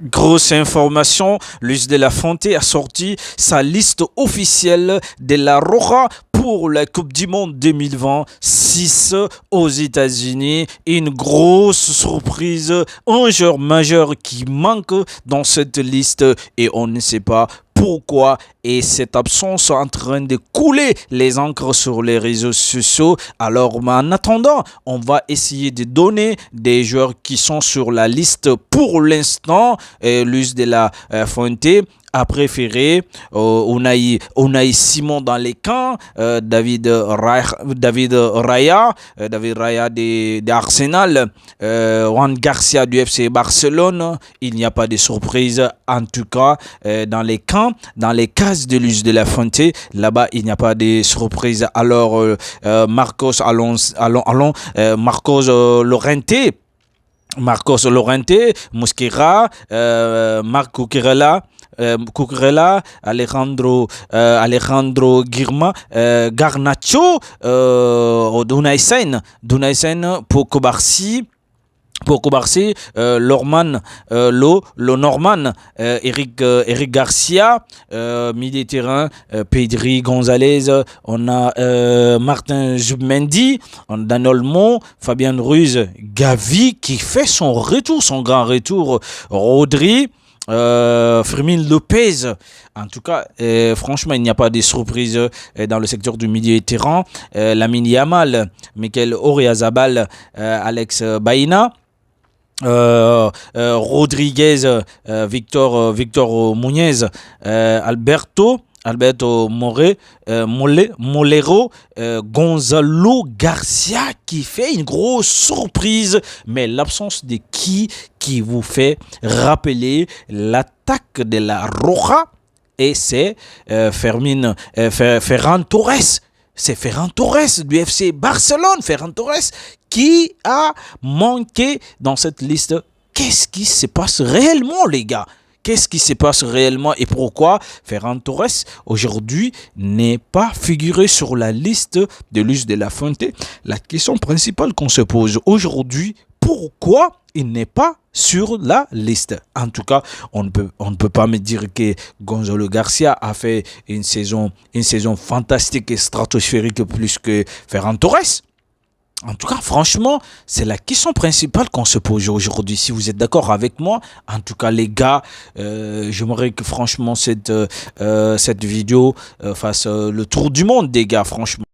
Grosse information, Luis de la Fuente a sorti sa liste officielle de la Roja pour la Coupe du Monde 2026 aux États-Unis. Une grosse surprise, un joueur majeur qui manque dans cette liste et on ne sait pas pourquoi, et cette absence est en train de couler les encres sur les réseaux sociaux. Alors en attendant, on va essayer de donner des joueurs qui sont sur la liste pour l'instant. Luis de la Fuente a préféré Unai Simon dans les camps, David Raya de Arsenal, Juan Garcia du FC Barcelone. Il n'y a pas de surprise en tout cas dans les camps, dans les cases de Luis de la Fuente. Là-bas, il n'y a pas de surprise. Alors Marcos Mosquera, Marc Cucurella, Alejandro Girma, Garnacho, Dunaisen, pour Kobarsi, Lorman, Norman, Eric Garcia, milieu terrain, Pedri Gonzalez, on a Martin Zubimendi, on a Daniel Olmo, Fabien Ruiz, Gavi qui fait son grand retour, Rodri, Fermin Lopez. En tout cas, franchement, il n'y a pas de surprise dans le secteur du milieu de terrain. Lamine Yamal, Mikel Oyarzabal, Alex Baena, Rodriguez, Victor Muñez, Alberto Molero, Gonzalo Garcia qui fait une grosse surprise, mais l'absence de qui vous fait rappeler l'attaque de la Roja, et c'est Ferran Torres. C'est Ferran Torres du FC Barcelone, Ferran Torres qui a manqué dans cette liste. Qu'est-ce qui se passe réellement, les gars? Qu'est-ce qui se passe réellement et pourquoi Ferran Torres aujourd'hui n'est pas figuré sur la liste de Luis de la Fuente? La question principale qu'on se pose aujourd'hui, pourquoi il n'est pas sur la liste? En tout cas, on ne peut pas me dire que Gonzalo Garcia a fait une saison fantastique et stratosphérique plus que Ferran Torres. En tout cas, franchement, c'est la question principale qu'on se pose aujourd'hui. Si vous êtes d'accord avec moi, en tout cas, les gars, j'aimerais que franchement cette vidéo fasse le tour du monde, des gars, franchement.